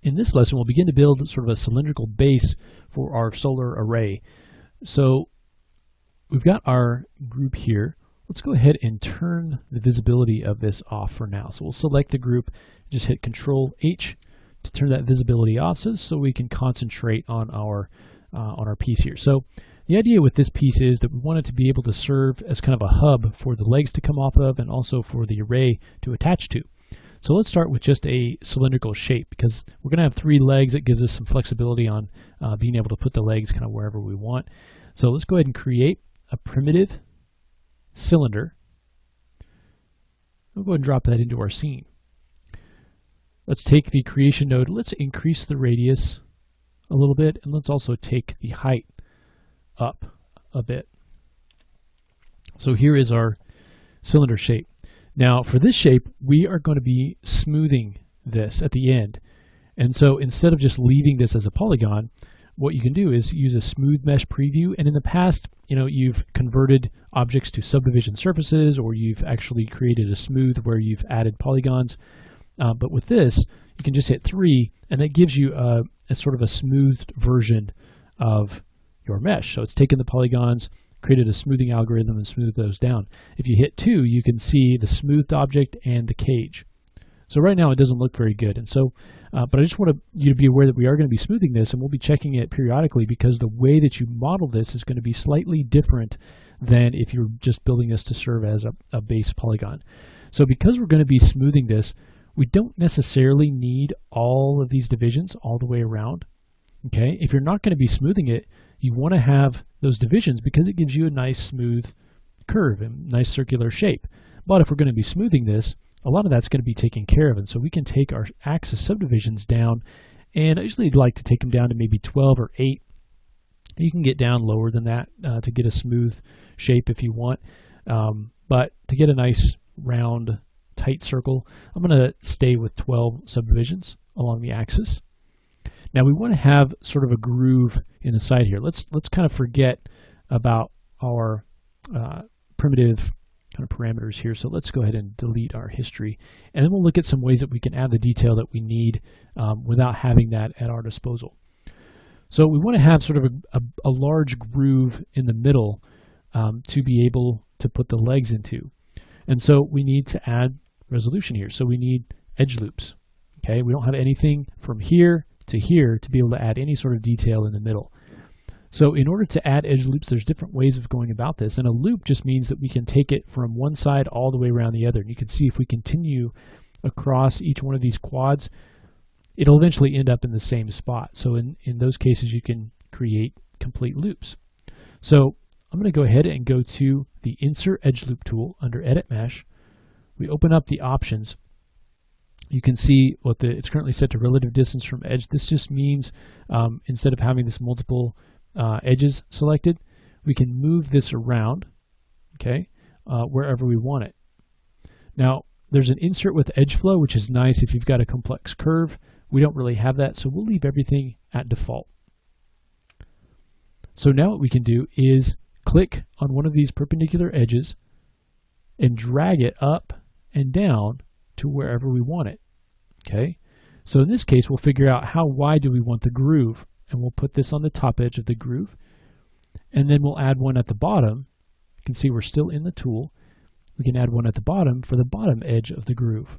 In this lesson, we'll begin to build sort of a cylindrical base for our solar array. So we've got our group here. Let's go ahead and turn the visibility of this off for now. So we'll select the group, just hit Control H to turn that visibility off so we can concentrate on our piece here. So the idea with this piece is that we want it to be able to serve as kind of a hub for the legs to come off of and also for the array to attach to. So let's start with just a cylindrical shape because we're going to have 3 legs. It gives us some flexibility on being able to put the legs kind of wherever we want. So let's go ahead and create a primitive cylinder. We'll go ahead and drop that into our scene. Let's take the creation node. Let's increase the radius a little bit, and let's also take the height up a bit. So here is our cylinder shape. Now for this shape, we are going to be smoothing this at the end. And so instead of just leaving this as a polygon, what you can do is use a smooth mesh preview. And in the past, you've converted objects to subdivision surfaces, or you've actually created a smooth where you've added polygons. But with this, you can just hit 3, and that gives you a sort of a smoothed version of your mesh. So it's taken the polygons, created a smoothing algorithm, and smoothed those down. If you hit 2, you can see the smoothed object and the cage. So right now it doesn't look very good. And so, but I just want you to be aware that we are going to be smoothing this, and we'll be checking it periodically because the way that you model this is going to be slightly different than if you're just building this to serve as a base polygon. So because we're going to be smoothing this, we don't necessarily need all of these divisions all the way around. Okay, if you're not going to be smoothing it, you want to have those divisions because it gives you a nice smooth curve and nice circular shape. But if we're going to be smoothing this, a lot of that's going to be taken care of, and so we can take our axis subdivisions down, and I usually like to take them down to maybe 12 or 8. You can get down lower than that to get a smooth shape if you want, but to get a nice round tight circle, I'm going to stay with 12 subdivisions along the axis. Now we want to have sort of a groove in the side here. Let's kind of forget about our primitive kind of parameters here. So let's go ahead and delete our history, and then we'll look at some ways that we can add the detail that we need without having that at our disposal. So we want to have sort of a large groove in the middle to be able to put the legs into. And so we need to add resolution here. So we need edge loops. Okay, we don't have anything from here to here to be able to add any sort of detail in the middle. So in order to add edge loops, there's different ways of going about this. And a loop just means that we can take it from one side all the way around the other. And you can see if we continue across each one of these quads, it'll eventually end up in the same spot. So in those cases, you can create complete loops. So I'm going to go ahead and go to the Insert Edge Loop tool under Edit Mesh. We open up the options. You can see it's currently set to relative distance from edge. This just means instead of having this multiple edges selected, we can move this around, okay, wherever we want it. Now, there's an insert with edge flow, which is nice if you've got a complex curve. We don't really have that, so we'll leave everything at default. So now what we can do is click on one of these perpendicular edges and drag it up and down to wherever we want it. Okay, so in this case, we'll figure out how wide do we want the groove, and we'll put this on the top edge of the groove, and then we'll add one at the bottom. You can see we're still in the tool. We can add one at the bottom for the bottom edge of the groove.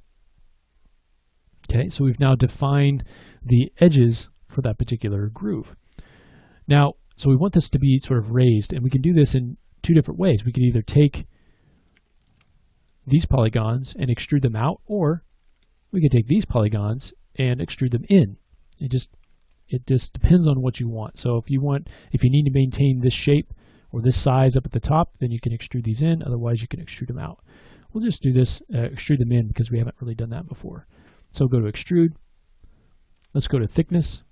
Okay, so we've now defined the edges for that particular groove. Now, so we want this to be sort of raised, and we can do this in 2 different ways. We can either take these polygons and extrude them out, or we can take these polygons and extrude them in. It just depends on what you want. So if you need to maintain this shape or this size up at the top, then you can extrude these in. Otherwise, you can extrude them out. We'll just do this, extrude them in, because we haven't really done that before. So go to extrude. Let's go to thickness,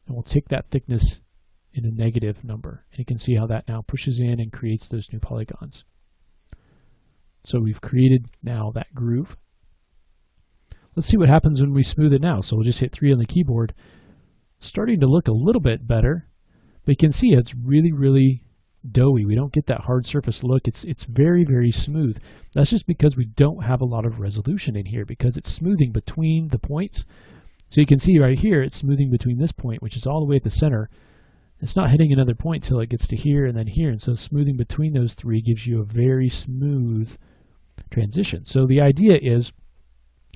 and we'll take that thickness in a negative number. And you can see how that now pushes in and creates those new polygons. So we've created now that groove. Let's see what happens when we smooth it now. So we'll just hit 3 on the keyboard. Starting to look a little bit better, but you can see it's really, really doughy. We don't get that hard surface look. It's very, very smooth. That's just because we don't have a lot of resolution in here because it's smoothing between the points. So you can see right here, it's smoothing between this point, which is all the way at the center. It's not hitting another point till it gets to here and then here. And so smoothing between those three gives you a very smooth transition. So the idea is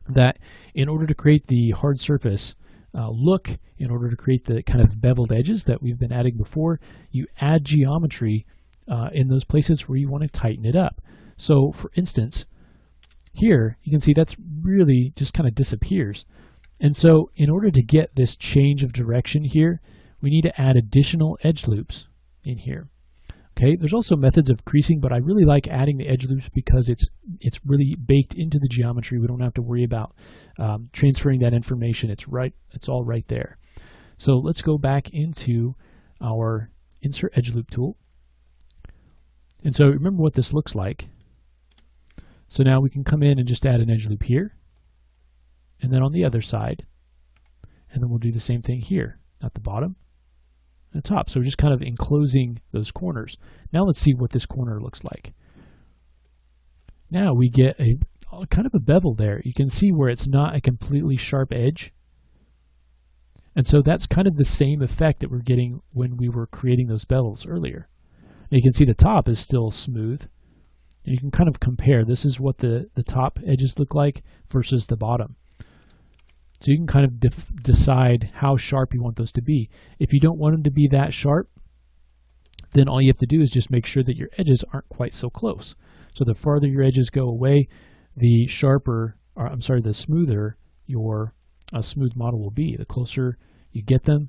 that in order to create the hard surface look, in order to create the kind of beveled edges that we've been adding before, you add geometry in those places where you want to tighten it up. So for instance, here you can see that's really just kind of disappears. And so in order to get this change of direction here, we need to add additional edge loops in here. Okay, there's also methods of creasing, but I really like adding the edge loops because it's really baked into the geometry. We don't have to worry about transferring that information. It's all right there. So let's go back into our Insert Edge Loop tool. And so remember what this looks like. So now we can come in and just add an edge loop here, and then on the other side, and then we'll do the same thing here at the bottom and the top. So we're just kind of enclosing those corners. Now let's see what this corner looks like. Now we get a kind of a bevel there. You can see where it's not a completely sharp edge. And so that's kind of the same effect that we're getting when we were creating those bevels earlier. Now you can see the top is still smooth. And you can kind of compare. This is what the top edges look like versus the bottom. So you can kind of decide how sharp you want those to be. If you don't want them to be that sharp, then all you have to do is just make sure that your edges aren't quite so close. So the farther your edges go away, the smoother your smooth model will be. The closer you get them,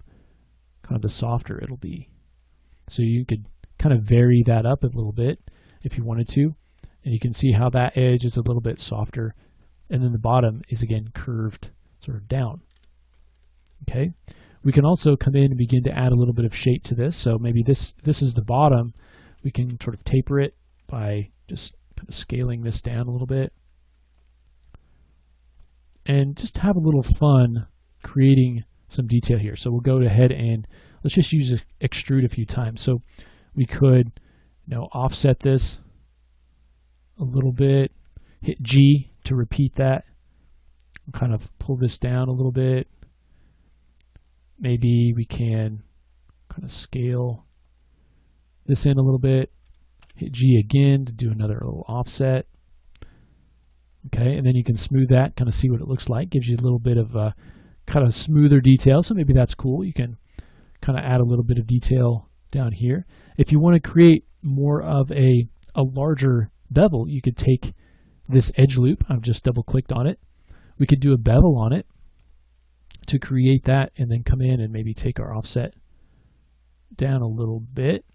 kind of the softer it'll be. So you could kind of vary that up a little bit if you wanted to. And you can see how that edge is a little bit softer. And then the bottom is again curved sort of down. Okay. We can also come in and begin to add a little bit of shape to this. So maybe this is the bottom. We can sort of taper it by just kind of scaling this down a little bit. And just have a little fun creating some detail here. So we'll go ahead and let's just use extrude a few times. So we could offset this a little bit, hit G to repeat that, and kind of pull this down a little bit. Maybe we can kind of scale this in a little bit, hit G again to do another little offset. Okay, and then you can smooth that, kind of see what it looks like. Gives you a little bit of kind of smoother detail, so maybe that's cool. You can kind of add a little bit of detail down here. If you want to create more of a larger bevel, you could take this edge loop. I've just double clicked on it. We could do a bevel on it to create that, and then come in and maybe take our offset down a little bit.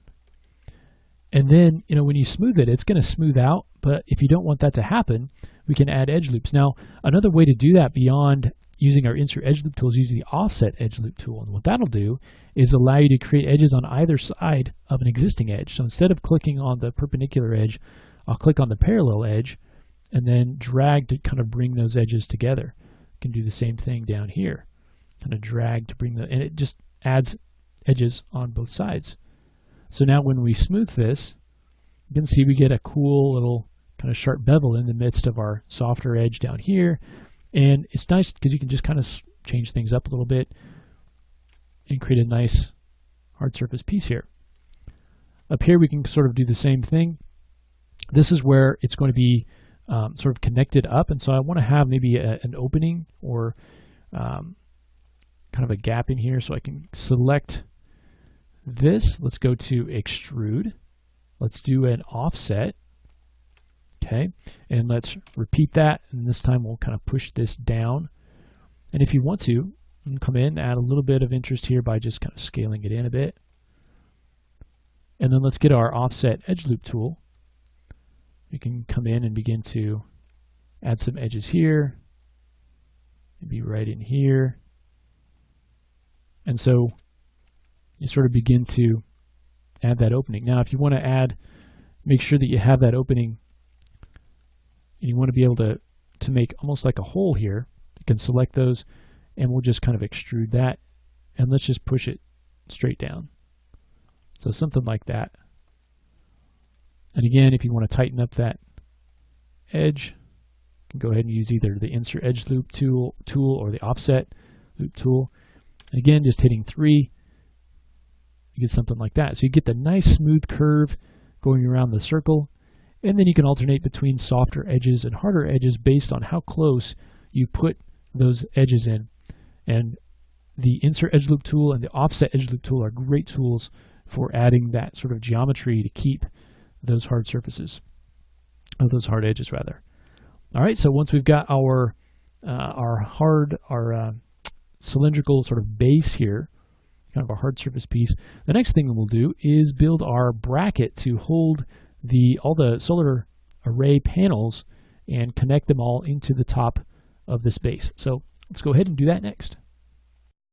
And then, when you smooth it, it's going to smooth out. But if you don't want that to happen, we can add edge loops. Now, another way to do that beyond using our Insert Edge Loop tool is use the Offset Edge Loop tool. And what that'll do is allow you to create edges on either side of an existing edge. So instead of clicking on the perpendicular edge, I'll click on the parallel edge and then drag to kind of bring those edges together. You can do the same thing down here. Kind of drag to bring and it just adds edges on both sides. So now when we smooth this, you can see we get a cool little kind of sharp bevel in the midst of our softer edge down here. And it's nice because you can just kind of change things up a little bit and create a nice hard surface piece here. Up here we can sort of do the same thing. This is where it's going to be sort of connected up, and so I want to have maybe an opening or kind of a gap in here, so I can select this. Let's go to extrude. Let's do an offset. Okay, and let's repeat that, and this time we'll kind of push this down. And if you want to, you can come in and add a little bit of interest here by just kind of scaling it in a bit. And then let's get our Offset Edge Loop tool. We can come in and begin to add some edges here, maybe right in here. And so you sort of begin to add that opening. Now, if you want to make sure that you have that opening, and you want to be able to make almost like a hole here, you can select those, and we'll just kind of extrude that, and let's just push it straight down. So something like that. And again, if you want to tighten up that edge, you can go ahead and use either the Insert Edge Loop tool or the Offset. loop tool. And again, just hitting 3, you get something like that. So you get the nice smooth curve going around the circle, and then you can alternate between softer edges and harder edges based on how close you put those edges in. And the insert edge loop tool and the offset edge loop tool are great tools for adding that sort of geometry to keep those hard surfaces, or those hard edges rather. All right, so once we've got our cylindrical sort of base here, kind of a hard surface piece, the next thing we'll do is build our bracket to hold all the solar array panels and connect them all into the top of this base. So let's go ahead and do that next.